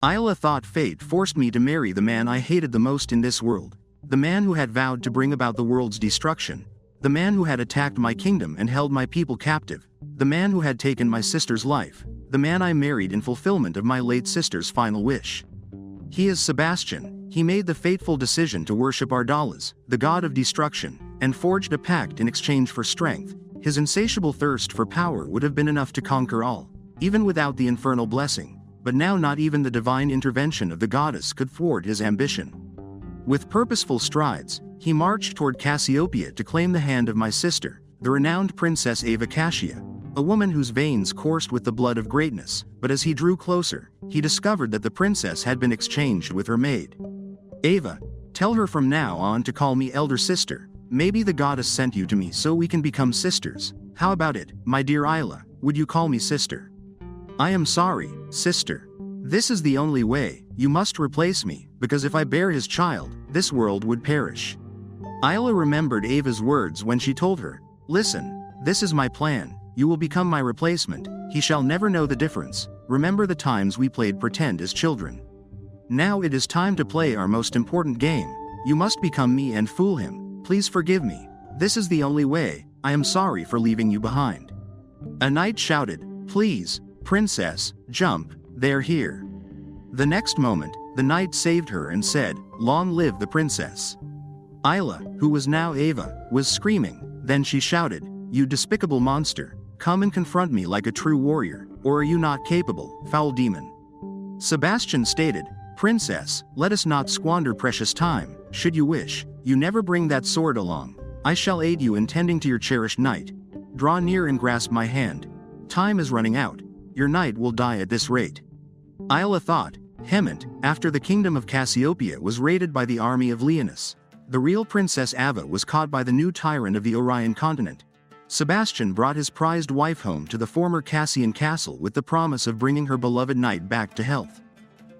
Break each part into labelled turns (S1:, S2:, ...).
S1: Isla thought fate forced me to marry the man I hated the most in this world, the man who had vowed to bring about the world's destruction, the man who had attacked my kingdom and held my people captive, the man who had taken my sister's life, the man I married in fulfillment of my late sister's final wish. He is Sebastian. He made the fateful decision to worship Ardalas, the god of destruction, and forged a pact in exchange for strength. His insatiable thirst for power would have been enough to conquer all, even without the infernal blessing. But now not even the divine intervention of the goddess could thwart his ambition. With purposeful strides, he marched toward Cassiopeia to claim the hand of my sister, the renowned Princess Ava Cassia, a woman whose veins coursed with the blood of greatness. But as he drew closer, he discovered that the princess had been exchanged with her maid. Ava, tell her from now on to call me elder sister. Maybe the goddess sent you to me so we can become sisters. How about it, my dear Isla, would you call me sister? I am sorry, sister. This is the only way. You must replace me, because if I bear his child, this world would perish. Isla remembered Ava's words when she told her, listen, this is my plan. You will become my replacement. He shall never know the difference. Remember the times we played pretend as children. Now it is time to play our most important game. You must become me and fool him. Please forgive me. This is the only way. I am sorry for leaving you behind. A knight shouted, please, princess, jump, they're here. The next moment, the knight saved her and said, long live the princess. Isla, who was now Ava, was screaming. Then she shouted, you despicable monster, come and confront me like a true warrior, or are you not capable, foul demon? Sebastian stated, princess, let us not squander precious time. Should you wish, you never bring that sword along. I shall aid you in tending to your cherished knight. Draw near and grasp my hand. Time is running out. Your knight will die at this rate. Isla thought, Hemant, after the kingdom of Cassiopeia was raided by the army of Leonis. The real Princess Ava was caught by the new tyrant of the Orion continent. Sebastian brought his prized wife home to the former Cassian castle with the promise of bringing her beloved knight back to health.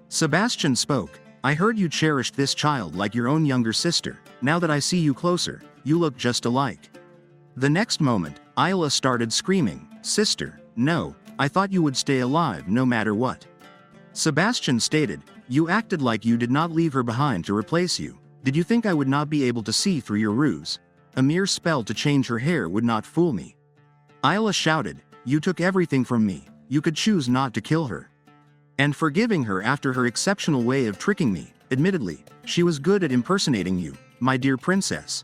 S1: Sebastian spoke, I heard you cherished this child like your own younger sister. Now that I see you closer, you look just alike. The next moment, Isla started screaming, sister, no, I thought you would stay alive no matter what. Sebastian stated, you acted like you did not leave her behind to replace you. Did you think I would not be able to see through your ruse? A mere spell to change her hair would not fool me. Isla shouted, you took everything from me. You could choose not to kill her. And forgiving her after her exceptional way of tricking me. Admittedly, she was good at impersonating you, my dear princess.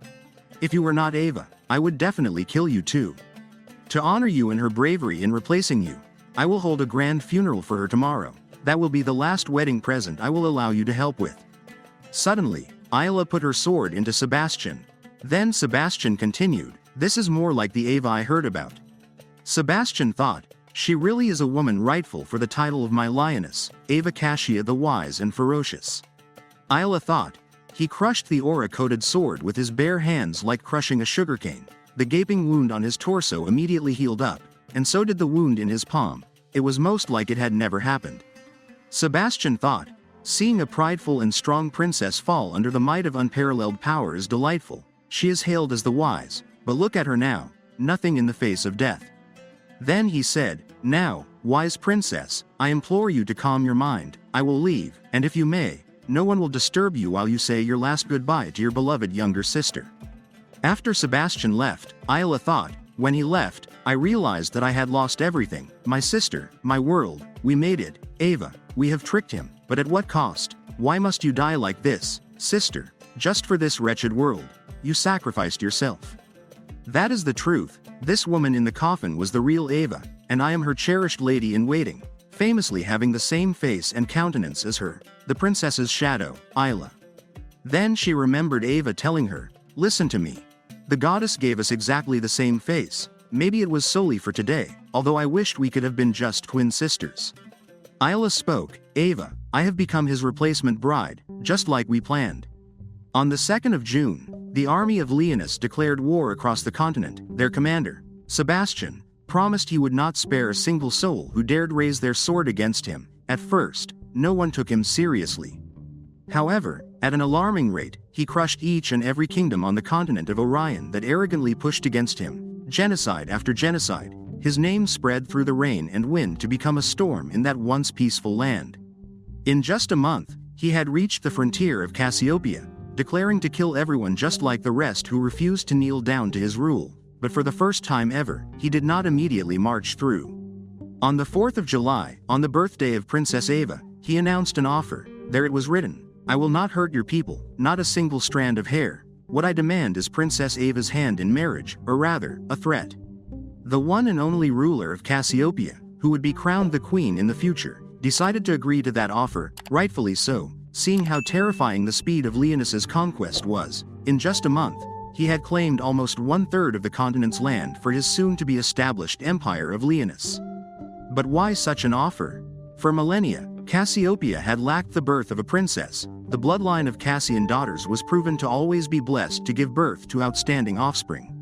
S1: If you were not Ava, I would definitely kill you too. To honor you in her bravery in replacing you, I will hold a grand funeral for her tomorrow. That will be the last wedding present I will allow you to help with. Suddenly, Isla put her sword into Sebastian. Then Sebastian continued, this is more like the Ava I heard about. Sebastian thought, she really is a woman rightful for the title of my lioness, Ava Cassia the wise and ferocious. Isla thought, he crushed the aura-coated sword with his bare hands like crushing a sugarcane. The gaping wound on his torso immediately healed up, and so did the wound in his palm. It was most like it had never happened. Sebastian thought, seeing a prideful and strong princess fall under the might of unparalleled power is delightful. She is hailed as the wise, but look at her now, nothing in the face of death. Then he said, now, wise princess, I implore you to calm your mind. I will leave, and if you may, no one will disturb you while you say your last goodbye to your beloved younger sister. After Sebastian left, Isla thought, when he left, I realized that I had lost everything, my sister, my world. We made it, Ava, we have tricked him, but at what cost? Why must you die like this, sister? Just for this wretched world. You sacrificed yourself. That is the truth. This woman in the coffin was the real Ava, and I am her cherished lady in waiting, famously having the same face and countenance as her, the princess's shadow, Isla. Then she remembered Ava telling her, listen to me. The goddess gave us exactly the same face. Maybe it was solely for today, although I wished we could have been just twin sisters. Isla spoke, Ava, I have become his replacement bride, just like we planned. On the 2nd of June, the army of Leonis declared war across the continent. Their commander, Sebastian, promised he would not spare a single soul who dared raise their sword against him. At first, no one took him seriously. However, at an alarming rate, he crushed each and every kingdom on the continent of Orion that arrogantly pushed against him. Genocide after genocide, his name spread through the rain and wind to become a storm in that once peaceful land. In just a month, he had reached the frontier of Cassiopeia, declaring to kill everyone just like the rest who refused to kneel down to his rule. But for the first time ever, he did not immediately march through. On the 4th of July, on the birthday of Princess Ava, he announced an offer. There it was written, "I will not hurt your people, not a single strand of hair. What I demand is Princess Ava's hand in marriage, or rather, a threat." The one and only ruler of Cassiopeia, who would be crowned the queen in the future, decided to agree to that offer, rightfully so, seeing how terrifying the speed of Leonas's conquest was. In just a month, he had claimed almost 1/3 of the continent's land for his soon-to-be established empire of Leonas. But why such an offer? For millennia, Cassiopeia had lacked the birth of a princess. The bloodline of Cassian daughters was proven to always be blessed to give birth to outstanding offspring.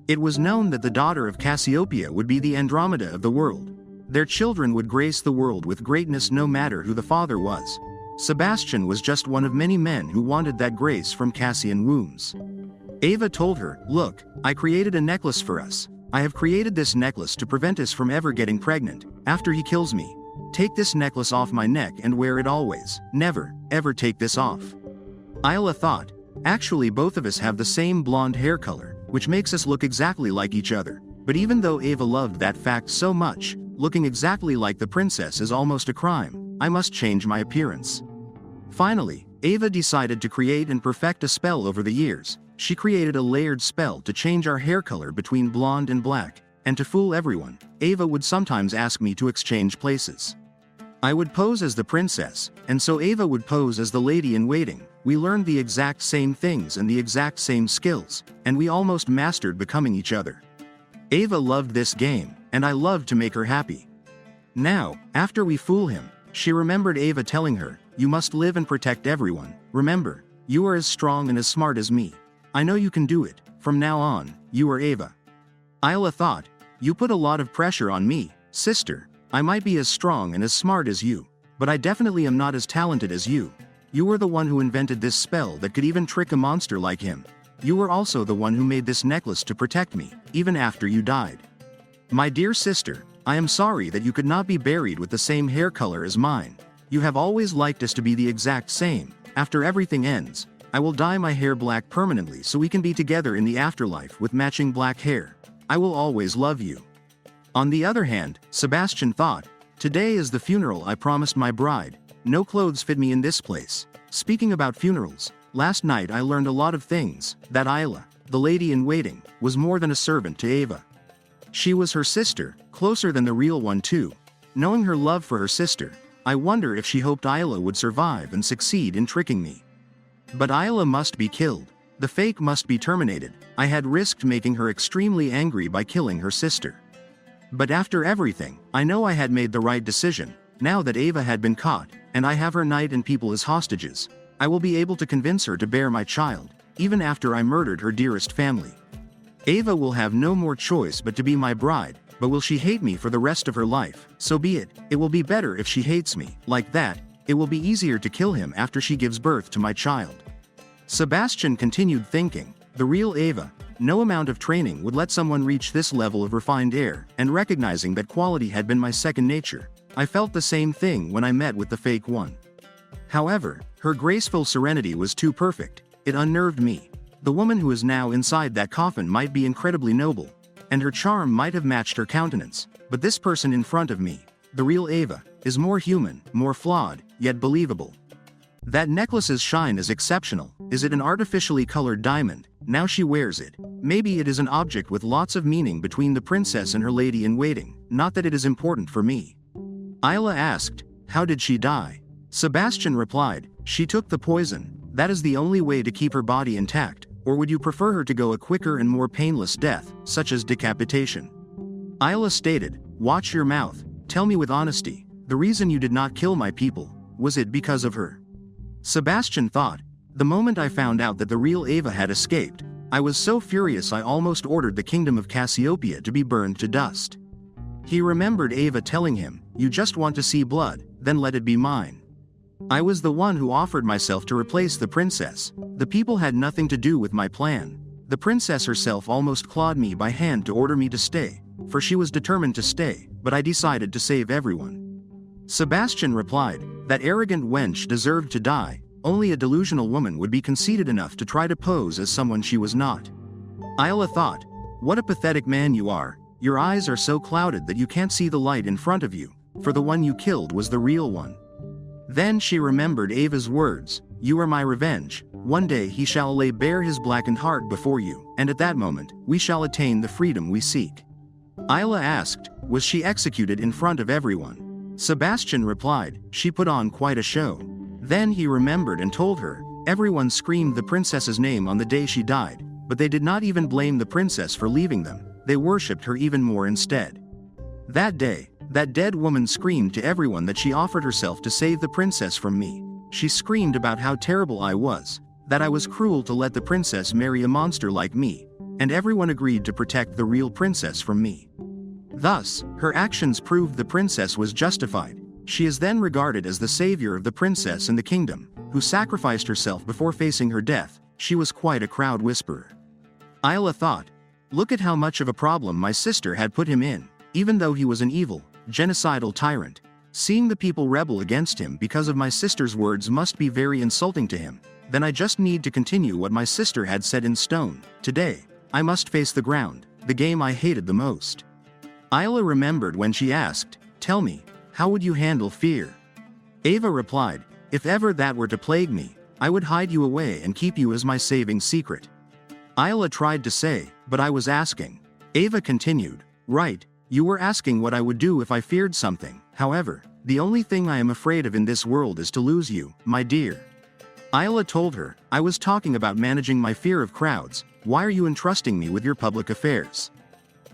S1: It was known that the daughter of Cassiopeia would be the Andromeda of the world. Their children would grace the world with greatness no matter who the father was. Sebastian was just one of many men who wanted that grace from Cassian wombs. Ava told her, "Look, I created a necklace for us. I have created this necklace to prevent us from ever getting pregnant. After he kills me, take this necklace off my neck and wear it always. Never, ever take this off." Isla thought, "Actually both of us have the same blonde hair color, which makes us look exactly like each other." But even though Ava loved that fact so much, looking exactly like the princess is almost a crime. I must change my appearance. Finally, Ava decided to create and perfect a spell over the years. She created a layered spell to change our hair color between blonde and black, and to fool everyone, Ava would sometimes ask me to exchange places. I would pose as the princess, and so Ava would pose as the lady-in-waiting. We learned the exact same things and the exact same skills, and we almost mastered becoming each other. Ava loved this game, and I loved to make her happy. Now, after we fool him, she remembered Ava telling her, "You must live and protect everyone. Remember, you are as strong and as smart as me. I know you can do it. From now on, you are Ava." Isla thought, "You put a lot of pressure on me, sister. I might be as strong and as smart as you, but I definitely am not as talented as you. You were the one who invented this spell that could even trick a monster like him. You were also the one who made this necklace to protect me, even after you died. My dear sister, I am sorry that you could not be buried with the same hair color as mine. You have always liked us to be the exact same. After everything ends, I will dye my hair black permanently so we can be together in the afterlife with matching black hair. I will always love you." On the other hand, Sebastian thought, "Today is the funeral I promised my bride. No clothes fit me in this place." Speaking about funerals, last night I learned a lot of things. That Isla, the lady-in-waiting, was more than a servant to Ava. She was her sister, closer than the real one too. Knowing her love for her sister, I wonder if she hoped Isla would survive and succeed in tricking me. But Isla must be killed. The fake must be terminated. I had risked making her extremely angry by killing her sister. But after everything, I know I had made the right decision. Now that Ava had been caught, and I have her knight and people as hostages, I will be able to convince her to bear my child, even after I murdered her dearest family. Ava will have no more choice but to be my bride, but will she hate me for the rest of her life? So be it. It will be better if she hates me. Like that, it will be easier to kill him after she gives birth to my child. Sebastian continued thinking, the real Ava, no amount of training would let someone reach this level of refined air, and recognizing that quality had been my second nature, I felt the same thing when I met with the fake one. However, her graceful serenity was too perfect. It unnerved me. The woman who is now inside that coffin might be incredibly noble, and her charm might have matched her countenance, but this person in front of me, the real Ava, is more human, more flawed, yet believable. That necklace's shine is exceptional. Is it an artificially colored diamond? Now she wears it. Maybe it is an object with lots of meaning between the princess and her lady-in-waiting, not that it is important for me. Isla asked, "How did she die?" Sebastian replied, "She took the poison. That is the only way to keep her body intact. Or would you prefer her to go a quicker and more painless death, such as decapitation?" Isla stated, "Watch your mouth. Tell me with honesty, the reason you did not kill my people, was it because of her?" Sebastian thought, the moment I found out that the real Ava had escaped, I was so furious I almost ordered the kingdom of Cassiopeia to be burned to dust. He remembered Ava telling him, "You just want to see blood, then let it be mine." I was the one who offered myself to replace the princess. The people had nothing to do with my plan. The princess herself almost clawed me by hand to order me to stay, for she was determined to stay, but I decided to save everyone. Sebastian replied, That arrogant wench deserved to die. Only a delusional woman would be conceited enough to try to pose as someone she was not. Isla thought, "What a pathetic man you are. Your eyes are so clouded that you can't see the light in front of you, for the one you killed was the real one." Then she remembered Ava's words, "You are my revenge. One day he shall lay bare his blackened heart before you, and at that moment, we shall attain the freedom we seek." Isla asked, "Was she executed in front of everyone?" Sebastian replied, "She put on quite a show." Then he remembered and told her, "Everyone screamed the princess's name on the day she died, but they did not even blame the princess for leaving them, they worshipped her even more instead. That day, that dead woman screamed to everyone that she offered herself to save the princess from me. She screamed about how terrible I was, that I was cruel to let the princess marry a monster like me, and everyone agreed to protect the real princess from me. Thus, her actions proved the princess was justified. She is then regarded as the savior of the princess and the kingdom, who sacrificed herself before facing her death. She was quite a crowd whisperer." Isla thought, "Look at how much of a problem my sister had put him in, even though he was an evil, genocidal tyrant. Seeing the people rebel against him because of my sister's words must be very insulting to him. Then I just need to continue what my sister had set in stone. Today, I must face the ground, the game I hated the most." Isla remembered when she asked, "Tell me, how would you handle fear?" Ava replied, "If ever that were to plague me, I would hide you away and keep you as my saving secret." Isla tried to say, "But I was asking." Ava continued, "Right, you were asking what I would do if I feared something. However, the only thing I am afraid of in this world is to lose you, my dear." Isla told her, "I was talking about managing my fear of crowds. Why are you entrusting me with your public affairs?"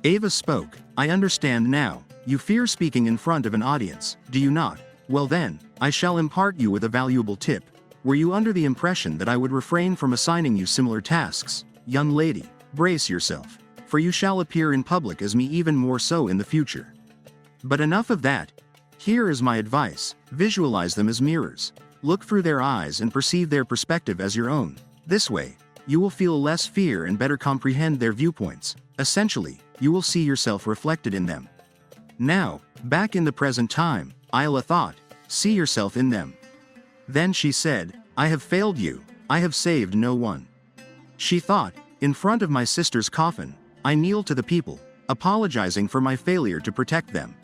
S1: Ava spoke, "I understand now. You fear speaking in front of an audience, do you not? Well then, I shall impart you with a valuable tip. Were you under the impression that I would refrain from assigning you similar tasks? Young lady, brace yourself, for you shall appear in public as me even more so in the future. But enough of that. Here is my advice, visualize them as mirrors. Look through their eyes and perceive their perspective as your own. This way, you will feel less fear and better comprehend their viewpoints. Essentially, you will see yourself reflected in them." Now, back in the present time, Isla thought, "See yourself in them." Then she said, "I have failed you, I have saved no one." She thought, "In front of my sister's coffin, I kneel to the people, apologizing for my failure to protect them."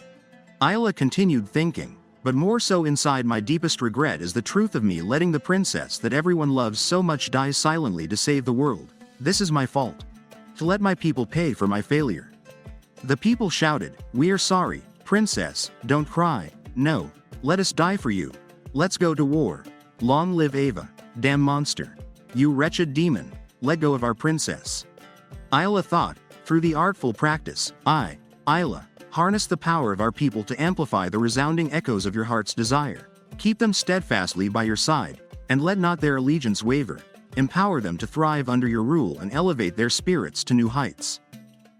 S1: Isla continued thinking, "But more so inside my deepest regret is the truth of me letting the princess that everyone loves so much die silently to save the world. This is my fault. To let my people pay for my failure." The people shouted, "We are sorry, princess, don't cry. No, let us die for you. Let's go to war. Long live Ava, damn monster. You wretched demon, let go of our princess." Isla thought, "Through the artful practice, I, Isla, harness the power of our people to amplify the resounding echoes of your heart's desire. Keep them steadfastly by your side, and let not their allegiance waver. Empower them to thrive under your rule and elevate their spirits to new heights.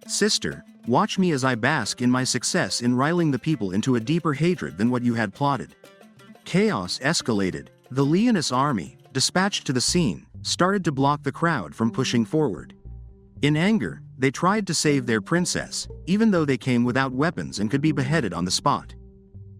S1: Sister, watch me as I bask in my success in riling the people into a deeper hatred than what you had plotted." Chaos escalated. The Leoness army, dispatched to the scene, started to block the crowd from pushing forward. In anger, they tried to save their princess, even though they came without weapons and could be beheaded on the spot.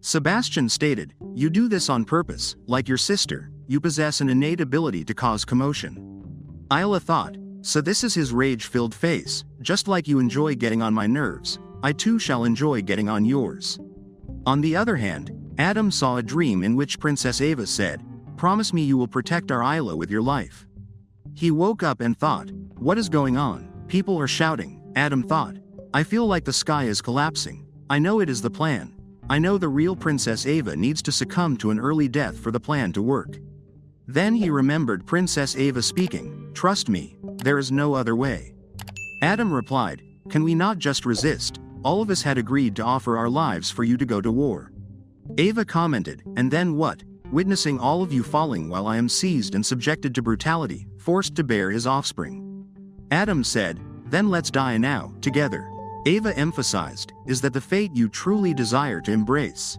S1: Sebastian stated, "You do this on purpose, like your sister, you possess an innate ability to cause commotion." Isla thought, "So this is his rage-filled face, just like you enjoy getting on my nerves, I too shall enjoy getting on yours." On the other hand, Adam saw a dream in which Princess Ava said, "Promise me you will protect our Isla with your life." He woke up and thought, "What is going on? People are shouting." Adam thought, "I feel like the sky is collapsing. I know it is the plan. I know the real Princess Ava needs to succumb to an early death for the plan to work." Then he remembered Princess Ava speaking, "Trust me, there is no other way." Adam replied, "Can we not just resist? All of us had agreed to offer our lives for you to go to war." Ava commented, "And then what? Witnessing all of you falling while I am seized and subjected to brutality, forced to bear his offspring." Adam said, "Then let's die now, together." Ava emphasized, "Is that the fate you truly desire to embrace?"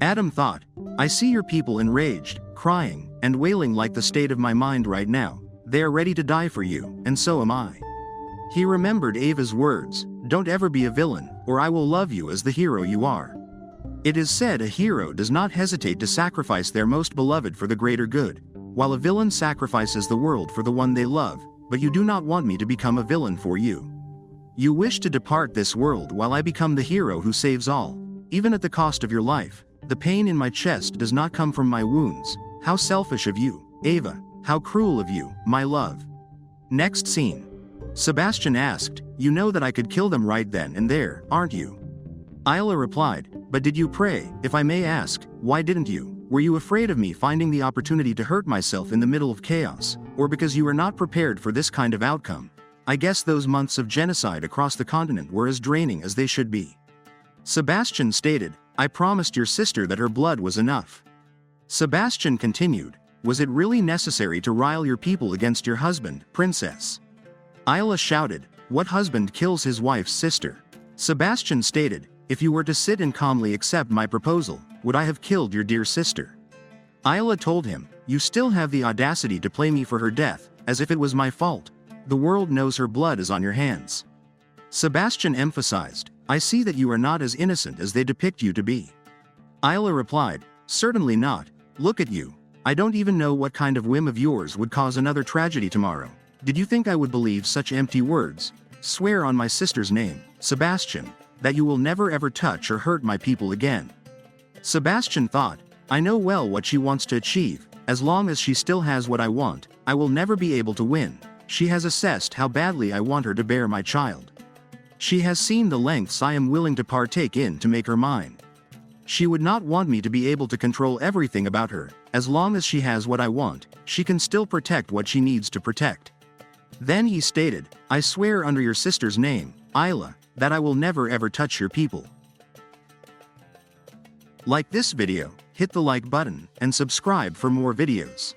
S1: Adam thought, "I see your people enraged, crying, and wailing like the state of my mind right now. They are ready to die for you, and so am I." He remembered Ava's words, "Don't ever be a villain, or I will love you as the hero you are." It is said a hero does not hesitate to sacrifice their most beloved for the greater good, while a villain sacrifices the world for the one they love, but you do not want me to become a villain for you. You wish to depart this world while I become the hero who saves all, even at the cost of your life. The pain in my chest does not come from my wounds. How selfish of you, Ava. How cruel of you, my love. Next scene. Sebastian asked, "You know that I could kill them right then and there, aren't you?" Isla replied, "But did you pray? If I may ask, why didn't you? Were you afraid of me finding the opportunity to hurt myself in the middle of chaos, or because you were not prepared for this kind of outcome? I guess those months of genocide across the continent were as draining as they should be." Sebastian stated, "I promised your sister that her blood was enough." Sebastian continued, "Was it really necessary to rile your people against your husband, princess?" Isla shouted, "What husband kills his wife's sister?" Sebastian stated, "If you were to sit and calmly accept my proposal, would I have killed your dear sister?" Isla told him, "You still have the audacity to blame me for her death, as if it was my fault. The world knows her blood is on your hands." Sebastian emphasized, "I see that you are not as innocent as they depict you to be." Isla replied, "Certainly not. Look at you. I don't even know what kind of whim of yours would cause another tragedy tomorrow. Did you think I would believe such empty words? Swear on my sister's name, Sebastian, that you will never ever touch or hurt my people again." Sebastian thought, "I know well what she wants to achieve. As long as she still has what I want, I will never be able to win. She has assessed how badly I want her to bear my child. She has seen the lengths I am willing to partake in to make her mine. She would not want me to be able to control everything about her. As long as she has what I want, she can still protect what she needs to protect." Then he stated, "I swear under your sister's name, Isla, that I will never ever touch your people." Like this video, hit the like button, and subscribe for more videos.